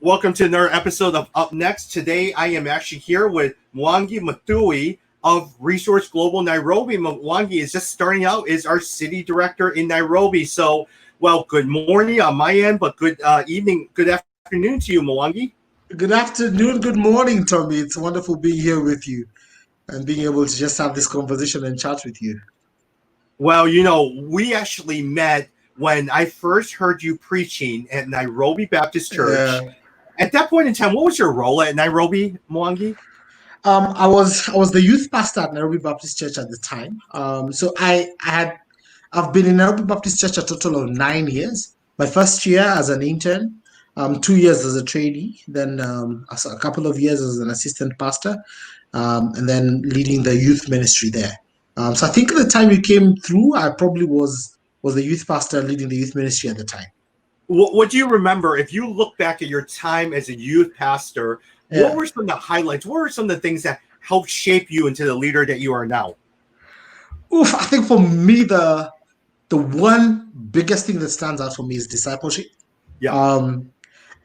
Welcome to another episode of Up Next. Today, I am actually here with Mwangi Muthui of Resource Global Nairobi. Mwangi is just starting out as our city director in Nairobi. So, good morning on my end, but good evening, good afternoon to you, Mwangi. Good afternoon, good morning, Tommy. It's wonderful being here with you and being able to just have this conversation and chat with you. Well, we actually met when I first heard you preaching at Nairobi Baptist Church. Yeah. At that point in time, what was your role at Nairobi, Mwangi? I was the youth pastor at Nairobi Baptist Church at the time. I've been in Nairobi Baptist Church a total of 9 years. My first year as an intern, 2 years as a trainee, then as a couple of years as an assistant pastor, and then leading the youth ministry there. So I think at the time you came through, I probably was the youth pastor leading the youth ministry at the time. What do you remember if you look back at your time as a youth pastor? Yeah. What were some of the highlights? What were some of the things that helped shape you into the leader that you are now? I think for me the one biggest thing that stands out for me is discipleship. Yeah.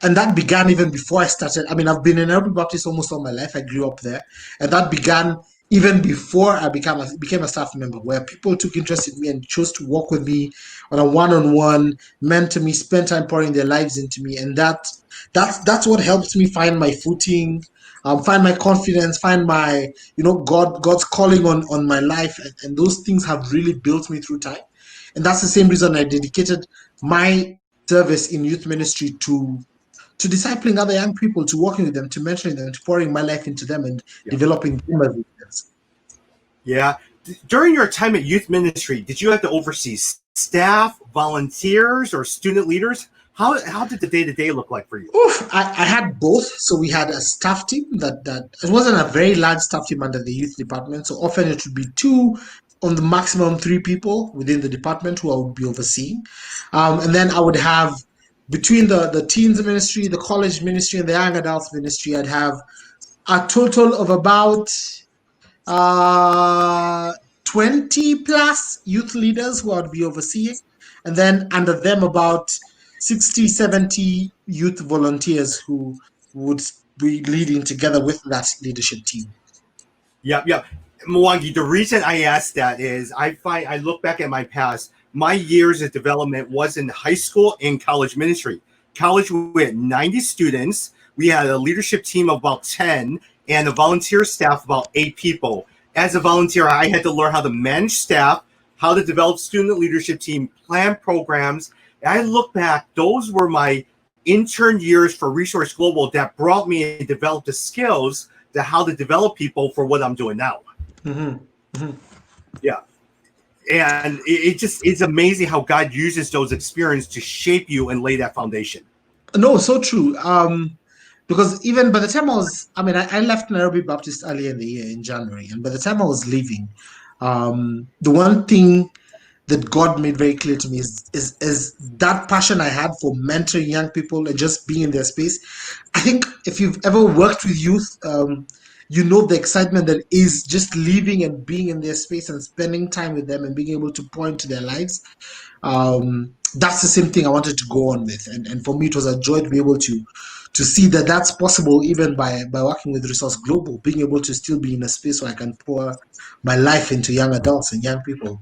And that began even before I started. I mean, I've been in Nairobi Baptist almost all my life. I grew up there, and that began even before I became a staff member, where people took interest in me and chose to work with me on a one-on-one, mentor me, spend time pouring their lives into me, and that's what helped me find my footing, find my confidence, find my God's calling on my life, and those things have really built me through time, and that's the same reason I dedicated my service in youth ministry to discipling other young people, to working with them, to mentoring them, to pouring my life into them and developing them as leaders. Yeah. During your time at youth ministry, did you have to oversee staff, volunteers, or student leaders? How did the day-to-day look like for you? I had both. So we had a staff team that it wasn't a very large staff team under the youth department. So often it would be two on the maximum three people within the department who I would be overseeing. And then I would have between the teens ministry, the college ministry, and the young adults ministry, I'd have a total of about 20 plus youth leaders who I would be overseeing. And then under them, about 60, 70 youth volunteers who would be leading together with that leadership team. Yep. Mwangi, the reason I asked that is I look back at my past. My years of development was in high school and college ministry. College, we had 90 students. We had a leadership team of about 10 and a volunteer staff of about 8 people. As a volunteer, I had to learn how to manage staff, how to develop student leadership team, plan programs. And I look back, those were my intern years for Resource Global that brought me and developed the skills to how to develop people for what I'm doing now. Mm-hmm. Mm-hmm. Yeah. And it's amazing how God uses those experiences to shape you and lay that foundation. No, so true. Because even by the time I left Nairobi Baptist earlier in the year in January, and by the time I was leaving, the one thing that God made very clear to me is that passion I had for mentoring young people and just being in their space. I think if you've ever worked with youth, you know the excitement that is just living and being in their space and spending time with them and being able to pour into their lives. That's the same thing I wanted to go on with, and for me it was a joy to be able to see that that's possible even by working with Resource Global, being able to still be in a space where I can pour my life into young adults and young people.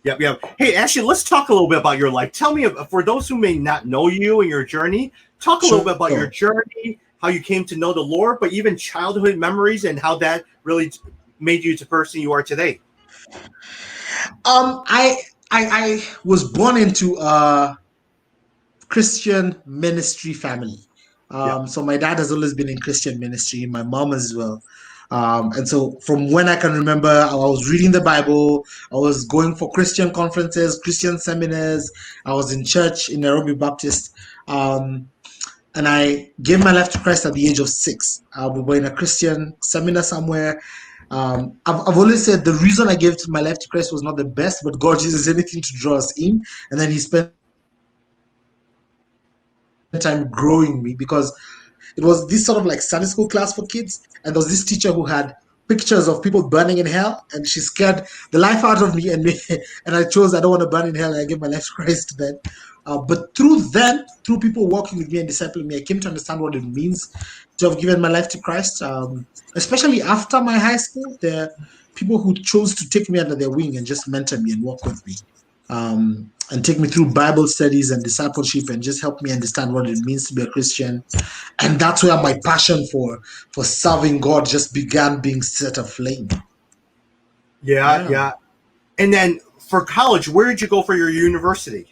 Yep. Hey, actually, let's talk a little bit about your life. Tell me, for those who may not know you and your journey, talk a little bit about your journey, how you came to know the Lord, but even childhood memories and how that really made you the person you are today. I was born into a Christian ministry family. So my dad has always been in Christian ministry, my mom as well. And so from when I can remember, I was reading the Bible, I was going for Christian conferences, Christian seminars, I was in church in Nairobi Baptist. And I gave my life to Christ at the age of 6. We were in a Christian seminar somewhere. I've always said the reason I gave my life to Christ was not the best, but God uses anything to draw us in. And then He spent time growing me, because it was this sort of like Sunday school class for kids, and there was this teacher who had pictures of people burning in hell, and she scared the life out of me and me. And I chose I don't want to burn in hell, and I gave my life to Christ then. But through people walking with me and discipling me, I came to understand what it means to have given my life to Christ. Especially after my high school, there are people who chose to take me under their wing and just mentor me and walk with me, and take me through Bible studies and discipleship, and just help me understand what it means to be a Christian. And that's where my passion for serving God just began being set aflame. Yeah, Yeah. yeah. And then for college, where did you go for your university?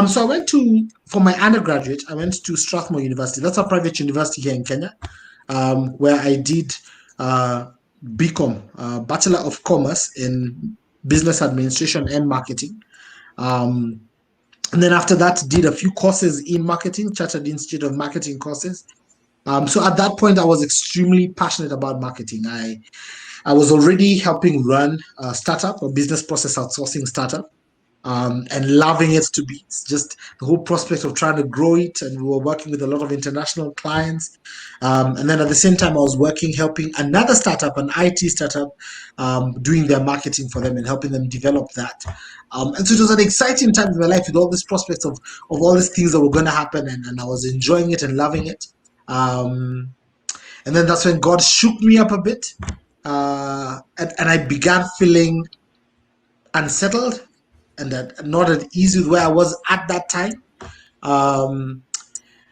So I went for my undergraduate, I went to Strathmore University. That's a private university here in Kenya, where I did BCom, Bachelor of Commerce in Business Administration and Marketing. Um, and then after that, did a few courses in marketing, Chartered Institute of Marketing courses. So at that point, I was extremely passionate about marketing. I was already helping run a startup, a business process outsourcing startup, and loving it to bits. Just the whole prospect of trying to grow it, and we were working with a lot of international clients. And then at the same time, I was helping another startup, an IT startup, doing their marketing for them and helping them develop that. And so it was an exciting time in my life with all these prospects of all these things that were going to happen, and I was enjoying it and loving it. Um, and then that's when God shook me up a bit, and I began feeling unsettled and that not at ease with where I was at that time. Um,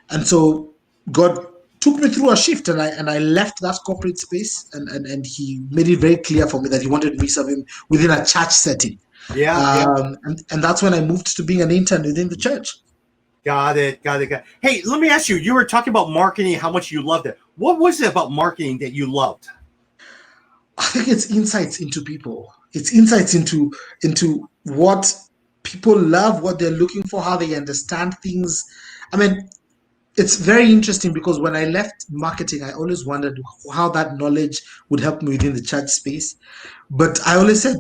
and so God took me through a shift, and I left that corporate space, and He made it very clear for me that He wanted me to serve Him within a church setting. Yeah, yeah. And that's when I moved to being an intern within the church. Got it, got it, got it. Hey, let me ask you, you were talking about marketing, how much you loved it. What was it about marketing that you loved? I think it's insights into people. It's insights into what people love, what they're looking for, how they understand things. I mean, it's very interesting because when I left marketing, I always wondered how that knowledge would help me within the church space. But I always said,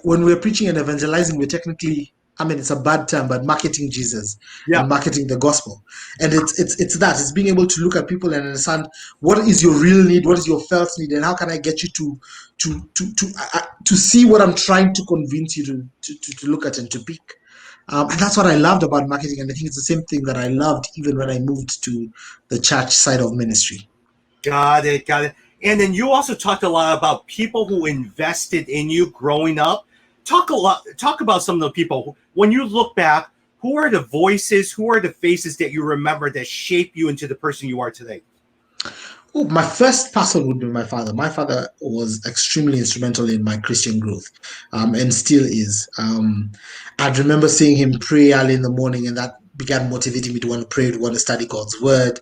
when we're preaching and evangelizing, we're technically, I mean, it's a bad term, but marketing Jesus and Yeah, marketing the gospel. And it's that, it's being able to look at people and understand what is your real need, what is your felt need, and how can I get you to see what I'm trying to convince you to look at and to pick. And that's what I loved about marketing. And I think it's the same thing that I loved even when I moved to the church side of ministry. got it, got it. And then you also talked a lot about people who invested in you growing up. Talk about some of the people. When you look back, who are the voices, who are the faces that you remember that shape you into the person you are today? Oh, my first person would be my father. My father was extremely instrumental in my Christian growth, and still is. I remember seeing him pray early in the morning, and that began motivating me to want to pray, to want to study God's word.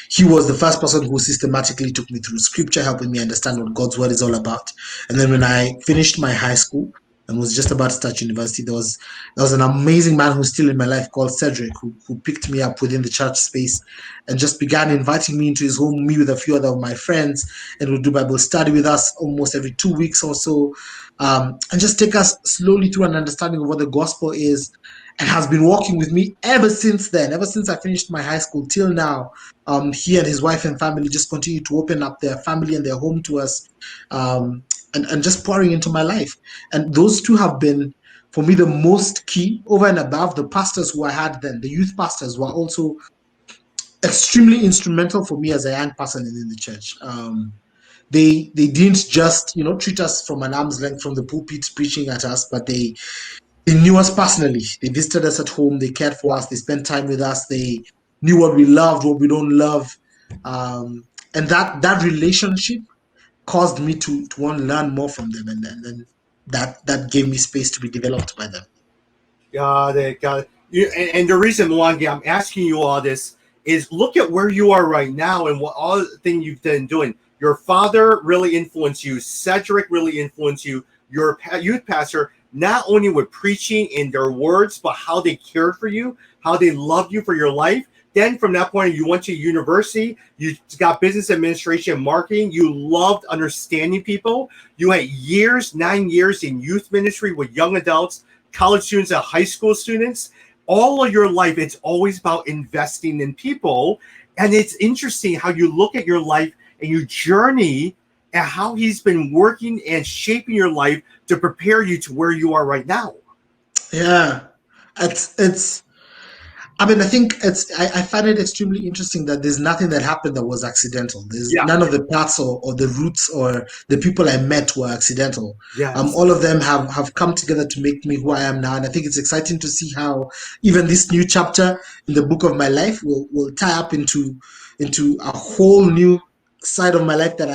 He was the first person who systematically took me through scripture, helping me understand what God's word is all about. And then when I finished my high school and was just about to start university, there was an amazing man who's still in my life called Cedric, who picked me up within the church space and just began inviting me into his home, me with a few other of my friends, and would do Bible study with us almost every 2 weeks or so, and just take us slowly through an understanding of what the gospel is, and has been walking with me ever since then, ever since I finished my high school till now. He and his wife and family just continue to open up their family and their home to us, and just pouring into my life. And those two have been, for me, the most key over and above the pastors who I had then. The youth pastors were also extremely instrumental for me as a young person in the church. They didn't just treat us from an arm's length from the pulpit preaching at us, but they knew us personally. They visited us at home. They cared for us. They spent time with us. They knew what we loved, what we don't love, and that relationship caused me to want to learn more from them, and then that gave me space to be developed by them. Got it, got it. And the reason, Mwangi, I'm asking you all this is look at where you are right now and what all the thing you've been doing. Your father really influenced you. Cedric really influenced you. Your youth pastor, not only with preaching in their words, but how they cared for you, how they loved you for your life. Then from that point, you went to university. You got business administration and marketing. You loved understanding people. You had 9 years in youth ministry with young adults, college students, and high school students. All of your life, it's always about investing in people. And it's interesting how you look at your life and you journey and how he's been working and shaping your life to prepare you to where you are right now. Yeah, it's I mean, I think I find it extremely interesting that there's nothing that happened that was accidental. There's Yeah. none of the paths or the routes or the people I met were accidental. Yes. All of them have come together to make me who I am now. And I think it's exciting to see how even this new chapter in the book of my life will tie up into a whole new side of my life that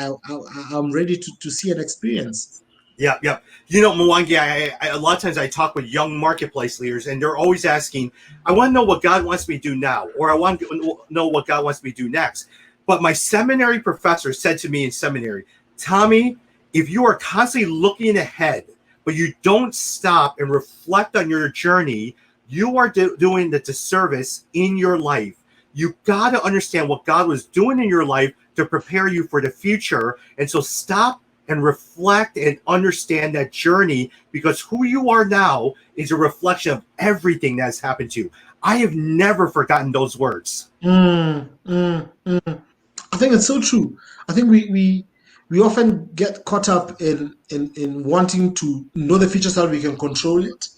I'm ready to see and experience. Yeah, yeah. Mwangi, a lot of times I talk with young marketplace leaders, and they're always asking, I want to know what God wants me to do now, or I want to know what God wants me to do next. But my seminary professor said to me in seminary, Tommy, if you are constantly looking ahead, but you don't stop and reflect on your journey, you are doing the disservice in your life. You got to understand what God was doing in your life to prepare you for the future. And so stop and reflect and understand that journey, because who you are now is a reflection of everything that's happened to you. I have never forgotten those words. Mm, mm, mm. I think it's so true. I think we often get caught up in wanting to know the future so that we can control it.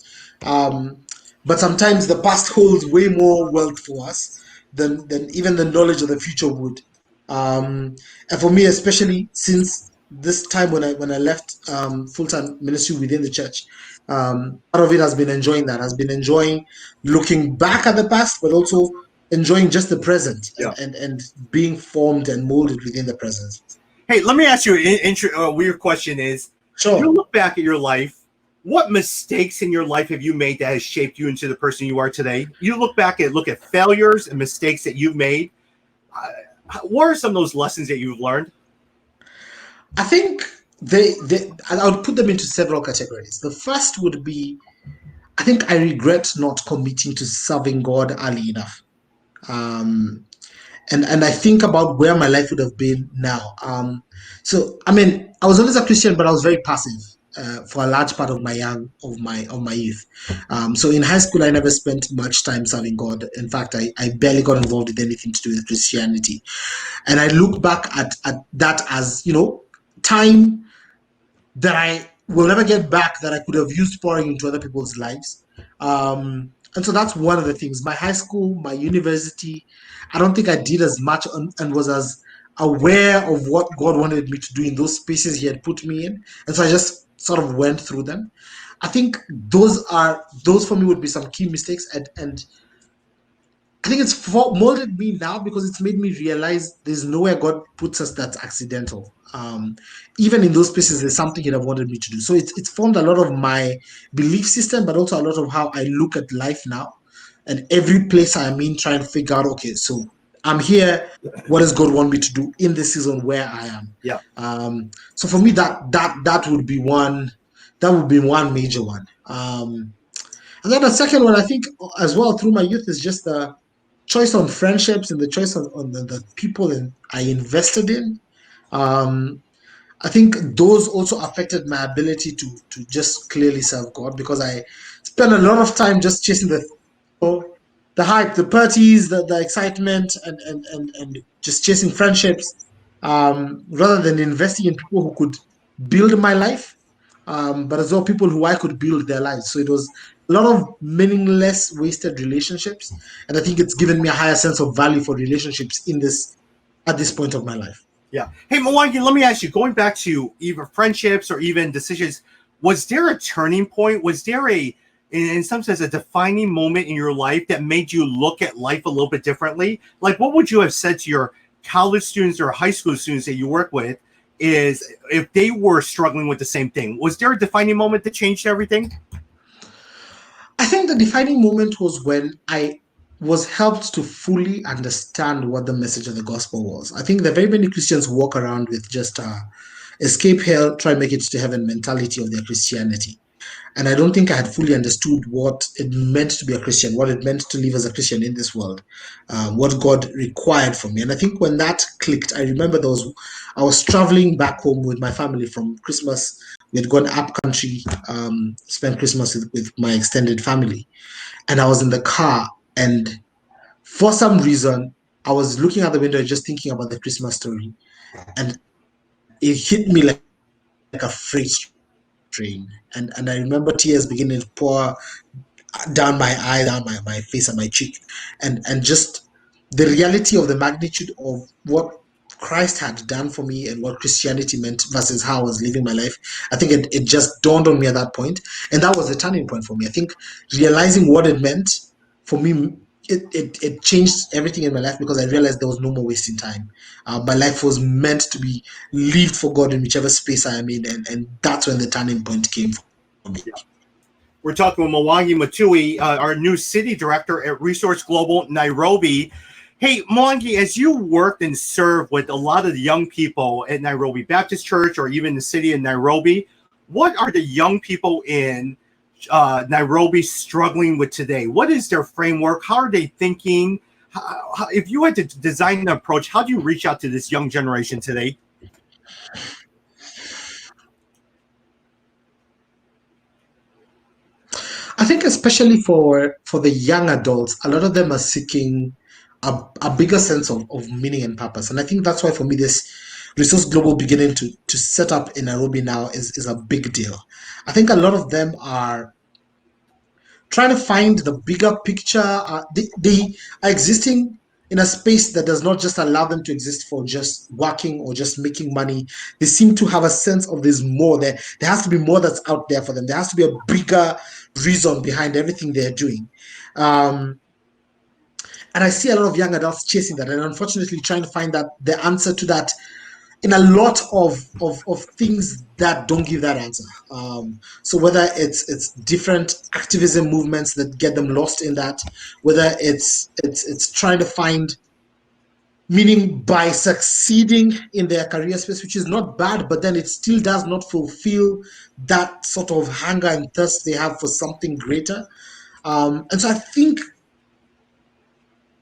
Um, but sometimes the past holds way more wealth for us than even the knowledge of the future would. And for me, especially since this time when I left full time ministry within the church, part of it has been enjoying that, has been enjoying looking back at the past, but also enjoying just the present Yeah. and being formed and molded within the present. Hey, let me ask you a weird question is, you Sure. look back at your life, what mistakes in your life have you made that has shaped you into the person you are today? You look at failures and mistakes that you've made. What are some of those lessons that you've learned? I think they I would put them into several categories. The first would be I think I regret not committing to serving God early enough. Um, and I think about where my life would have been now. So I mean, I was always a Christian, but I was very passive for a large part of my youth. So in high school, I never spent much time serving God. In fact, I barely got involved with anything to do with Christianity. And I look back at that as time that I will never get back that I could have used pouring into other people's lives. And so that's one of the things. My high school, my university, I don't think I did as much and was as aware of what God wanted me to do in those spaces He had put me in. And so I just sort of went through them. I think those for me would be some key mistakes, and I think it's molded me now because it's made me realize there's nowhere God puts us that's accidental. Even in those places, there's something He'd have wanted me to do. So it's formed a lot of my belief system, but also a lot of how I look at life now. And every place I'm in, trying to figure out, okay, so I'm here. What does God want me to do in this season where I am? Yeah. So for me, that would be one. That would be one major one. And then the second one, I think, as well through my youth, is just the choice on friendships and the choice on the people I invested in. Um, I think those also affected my ability to just clearly serve God because I spent a lot of time just chasing the hype, the parties, the excitement, and just chasing friendships, rather than investing in people who could build my life, but as well people who I could build their lives. So it was a lot of meaningless, wasted relationships, and I think it's given me a higher sense of value for relationships in this at this point of my life. Yeah. Hey, Mwangi, let me ask you, going back to even friendships or even decisions, was there a turning point? Was there in some sense, a defining moment in your life that made you look at life a little bit differently? Like, what would you have said to your college students or high school students that you work with is if they were struggling with the same thing? Was there a defining moment that changed everything? I think the defining moment was when I was helped to fully understand what the message of the gospel was. I think that very many Christians walk around with just escape hell, try and make it to heaven mentality of their Christianity. And I don't think I had fully understood what it meant to be a Christian, what it meant to live as a Christian in this world, what God required from me. And I think when that clicked, I remember I was traveling back home with my family from Christmas. We had gone up country, spent Christmas with my extended family, and I was in the car, and for some reason, I was looking out the window, just thinking about the Christmas story, and it hit me like a freight train. And I remember tears beginning to pour down my eye, down my face and my cheek. And just the reality of the magnitude of what Christ had done for me and what Christianity meant versus how I was living my life. I think it just dawned on me at that point. And that was the turning point for me. I think realizing what it meant for me, it changed everything in my life because I realized there was no more wasting time. My life was meant to be lived for God in whichever space I am in. And that's when the turning point came for me. We're talking with Mwangi Muthui, our new city director at Resource Global Nairobi. Hey, Mwangi, as you worked and served with a lot of the young people at Nairobi Baptist Church or even the city of Nairobi, what are the young people in Nairobi struggling with today? What is their framework? How are they thinking? If you had to design an approach, how do you reach out to this young generation today? I think especially for the young adults, a lot of them are seeking a bigger sense of meaning and purpose. And I think that's why for me this Resource Global beginning to set up in Nairobi now is a big deal. I think a lot of them are trying to find the bigger picture. They are existing in a space that does not just allow them to exist for just working or just making money. They seem to have a sense of there's more. There has to be more that's out there for them. There has to be a bigger reason behind everything they're doing. Um, and I see a lot of young adults chasing that and unfortunately trying to find that the answer to that in a lot of things that don't give that answer. So whether it's different activism movements that get them lost in that, whether it's trying to find meaning by succeeding in their career space, which is not bad, but then it still does not fulfill that sort of hunger and thirst they have for something greater. And so I think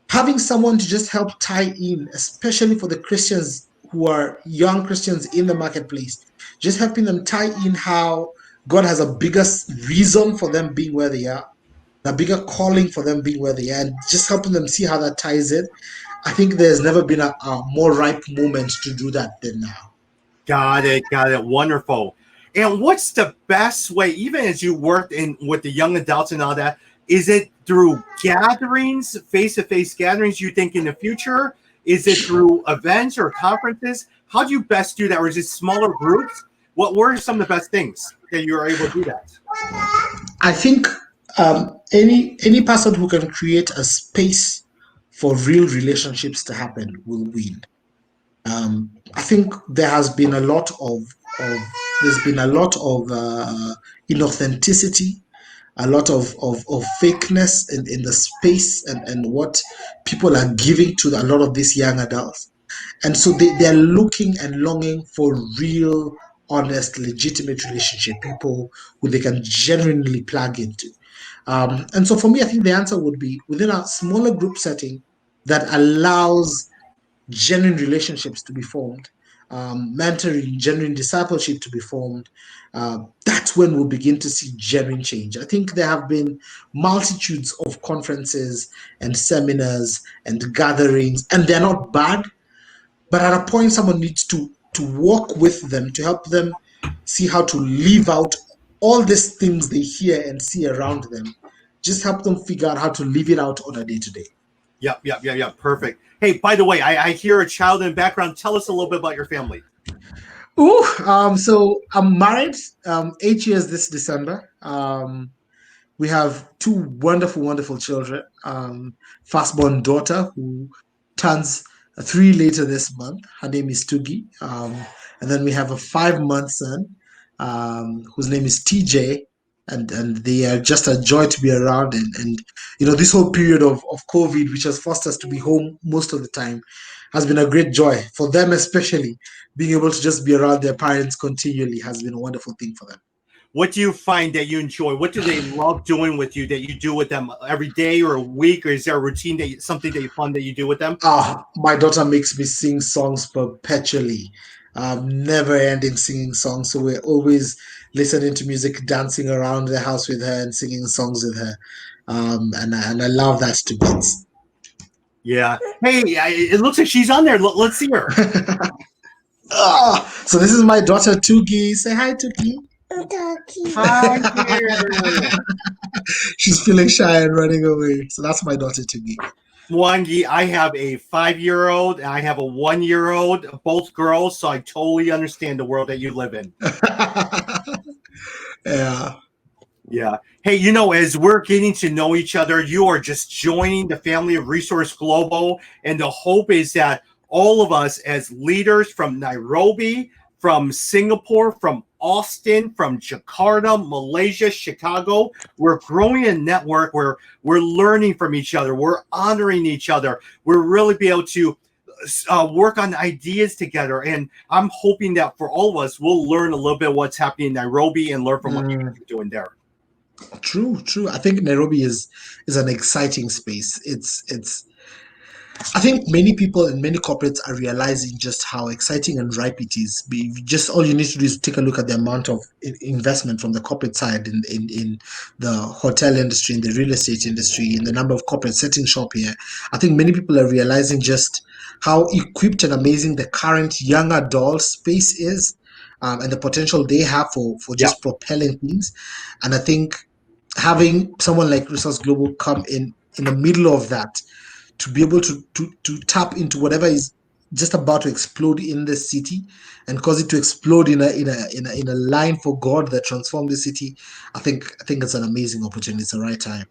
having someone to just help tie in, especially for the Christians who are young Christians in the marketplace, just helping them tie in how God has a bigger reason for them being where they are, a bigger calling for them being where they are, and just helping them see how that ties in. I think there's never been a more ripe moment to do that than now. Got it. Wonderful. And what's the best way, even as you worked in with the young adults and all that, is it through gatherings, face-to-face gatherings, you think in the future? Is it through events or conferences? How do you best do that? Or is it smaller groups? What were some of the best things that you were able to do that? I think any person who can create a space for real relationships to happen will win. I think there has been a lot of there's been a lot of inauthenticity, a lot of fakeness in the space and what people are giving to a lot of these young adults. And so they're looking and longing for real, honest, legitimate relationship, people who they can genuinely plug into. And so for me, I think the answer would be within a smaller group setting that allows genuine relationships to be formed, mentoring, genuine discipleship to be formed. That's when we'll begin to see genuine change. I think there have been multitudes of conferences and seminars and gatherings, and they're not bad, but at a point, someone needs to work with them to help them see how to live out all these things they hear and see around them. Just help them figure out how to live it out on a day to day. Yep. Perfect. Hey, by the way, I hear a child in the background. Tell us a little bit about your family. So I'm married, 8 years this December. We have two wonderful children. Firstborn daughter who turns 3 later this month. Her name is Tugi. And then we have a 5-month son whose name is TJ. And they are just a joy to be around. And this whole period of COVID, which has forced us to be home most of the time, has been a great joy for them, especially being able to just be around their parents continually has been a wonderful thing for them. What do you find that you enjoy? What do they love doing with you that you do with them every day or a week? Or is there a routine something that you fun that you do with them? My daughter makes me sing songs perpetually, never ending singing songs. So we're always listening to music, dancing around the house with her and singing songs with her. And I love that to bits. Yeah. Hey, it looks like she's on there. Let's see her. So this is my daughter Tuki. Say hi, Tuki. Hi there. She's feeling shy and running away. So that's my daughter Tuki. Mwangi, I have a 5-year-old and I have a 1-year-old, both girls, so I totally understand the world that you live in. Yeah. Yeah. Hey, as we're getting to know each other, you are just joining the family of Resource Global. And the hope is that all of us as leaders from Nairobi, from Singapore, from Austin, from Jakarta, Malaysia, Chicago, we're growing a network where we're learning from each other. We're honoring each other. We're really be able to work on ideas together. And I'm hoping that for all of us, we'll learn a little bit of what's happening in Nairobi and learn from what you're doing there. True. I think Nairobi is an exciting space. I think many people and many corporates are realizing just how exciting and ripe it is. Just all you need to do is take a look at the amount of investment from the corporate side in the hotel industry, in the real estate industry, in the number of corporates setting shop here. I think many people are realizing just how equipped and amazing the current young adult space is, and the potential they have for Yeah. just propelling things. And I think having someone like Resource Global come in the middle of that to be able to tap into whatever is just about to explode in the city and cause it to explode in a line for God that transformed the city. I think it's an amazing opportunity. It's the right time.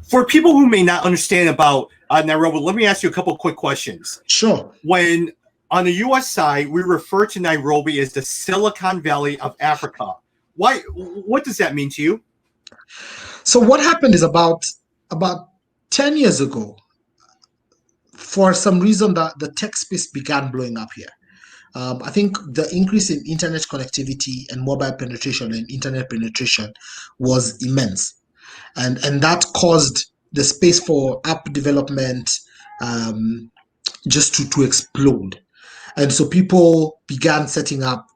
For people who may not understand about Nairobi, let me ask you a couple of quick questions. Sure. When on the U.S. side, we refer to Nairobi as the Silicon Valley of Africa. Why? What does that mean to you? So what happened is about 10 years ago, for some reason that the tech space began blowing up here. I think the increase in internet connectivity and mobile penetration and internet penetration was immense, and that caused the space for app development just to explode. And so people began setting up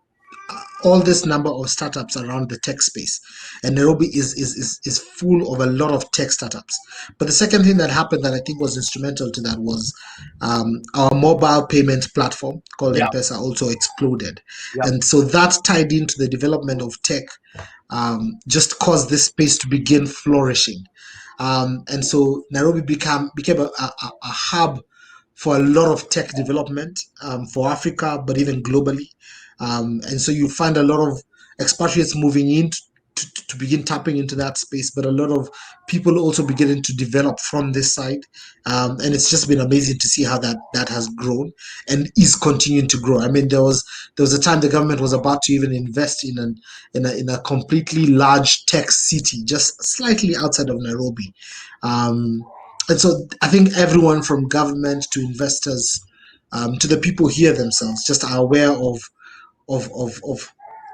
all this number of startups around the tech space, and Nairobi is full of a lot of tech startups. But the second thing that happened that I think was instrumental to that was our mobile payment platform called Yeah. M-Pesa also exploded, Yeah. and so that tied into the development of tech, just caused this space to begin flourishing, and so Nairobi became a hub for a lot of tech development, for Africa, but even globally. And so you find a lot of expatriates moving in to begin tapping into that space, but a lot of people also beginning to develop from this side. And it's just been amazing to see how that has grown and is continuing to grow. I mean, there was a time the government was about to even invest in a completely large tech city, just slightly outside of Nairobi. And so I think everyone from government to investors, to the people here themselves, just are aware of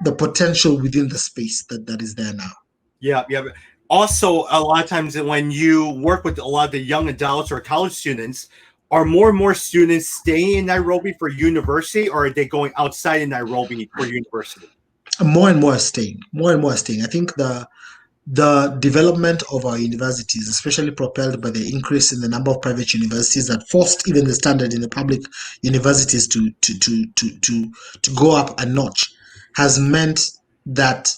the potential within the space that is there now. Yeah. Yeah. Also, a lot of times when you work with a lot of the young adults or college students, are more and more students staying in Nairobi for university, or are they going outside of Nairobi for university? More and more are staying. More and more are staying. I think the development of our universities, especially propelled by the increase in the number of private universities that forced even the standard in the public universities to go up a notch, has meant that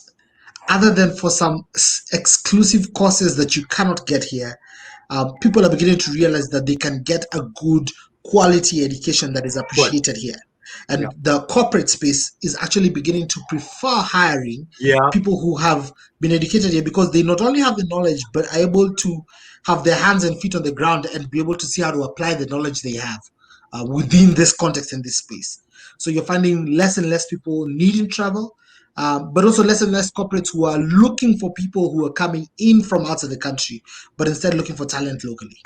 other than for some exclusive courses that you cannot get here, people are beginning to realize that they can get a good quality education that is Good. appreciated here. And Yeah. the corporate space is actually beginning to prefer hiring Yeah. people who have been educated here because they not only have the knowledge, but are able to have their hands and feet on the ground and be able to see how to apply the knowledge they have within this context and this space. So you're finding less and less people needing travel, but also less and less corporates who are looking for people who are coming in from outside the country, but instead looking for talent locally.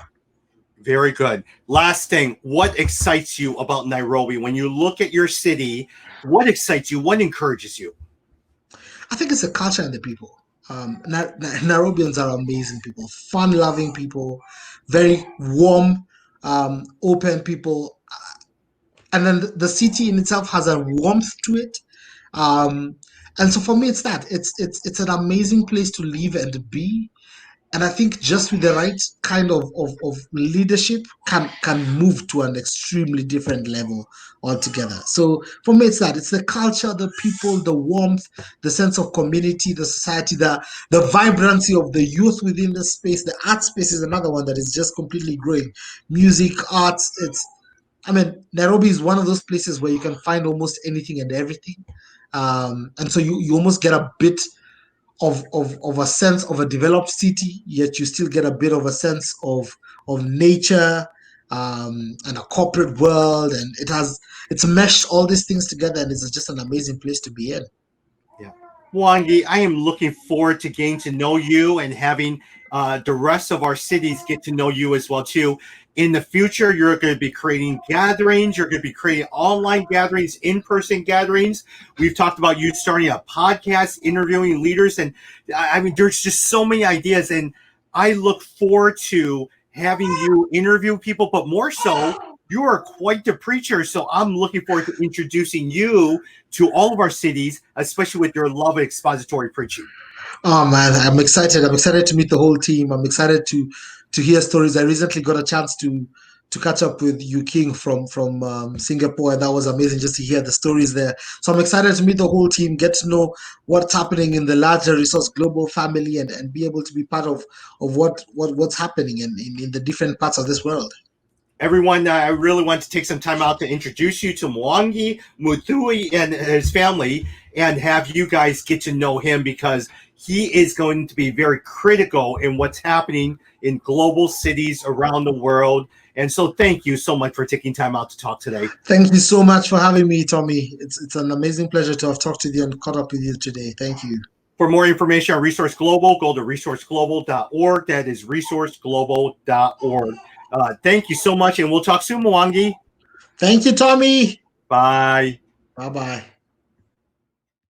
Very good. Last thing, what excites you about Nairobi? When you look at your city, what excites you? What encourages you? I think it's the culture and the people. Nairobians are amazing people, fun-loving people, very warm, open people, and then the city in itself has a warmth to it. Um, and so for me, it's that it's an amazing place to live and be. And I think just with the right kind of leadership can move to an extremely different level altogether. So for me, it's the culture, the people, the warmth, the sense of community, the society, the vibrancy of the youth within the space. The art space is another one that is just completely growing. Music, arts, I mean, Nairobi is one of those places where you can find almost anything and everything. And so you almost get a bit of a sense of a developed city, yet you still get a bit of a sense of nature, and a corporate world, and it's meshed all these things together, and it's just an amazing place to be in. Yeah. Mwangi, I am looking forward to getting to know you and having the rest of our cities get to know you as well too. In the future, you're going to be creating gatherings. You're going to be creating online gatherings, in-person gatherings. We've talked about you starting a podcast, interviewing leaders, and I mean, there's just so many ideas. And I look forward to having you interview people, but more so, you are quite the preacher. So I'm looking forward to introducing you to all of our cities, especially with your love of expository preaching. Oh man, I'm excited. I'm excited to meet the whole team. I'm excited to hear stories. I recently got a chance to catch up with Yu King from Singapore, and that was amazing just to hear the stories there. So I'm excited to meet the whole team, get to know what's happening in the larger Resource Global family, and be able to be part of what's happening in the different parts of this world. Everyone, I really want to take some time out to introduce you to Mwangi Muthui and his family and have you guys get to know him because he is going to be very critical in what's happening in global cities around the world. And so thank you so much for taking time out to talk today. Thank you so much for having me, Tommy. It's an amazing pleasure to have talked to you and caught up with you today. Thank you. For more information on Resource Global, go to resourceglobal.org. That is resourceglobal.org. Thank you so much, and we'll talk soon, Mwangi. Thank you, Tommy. Bye. Bye-bye.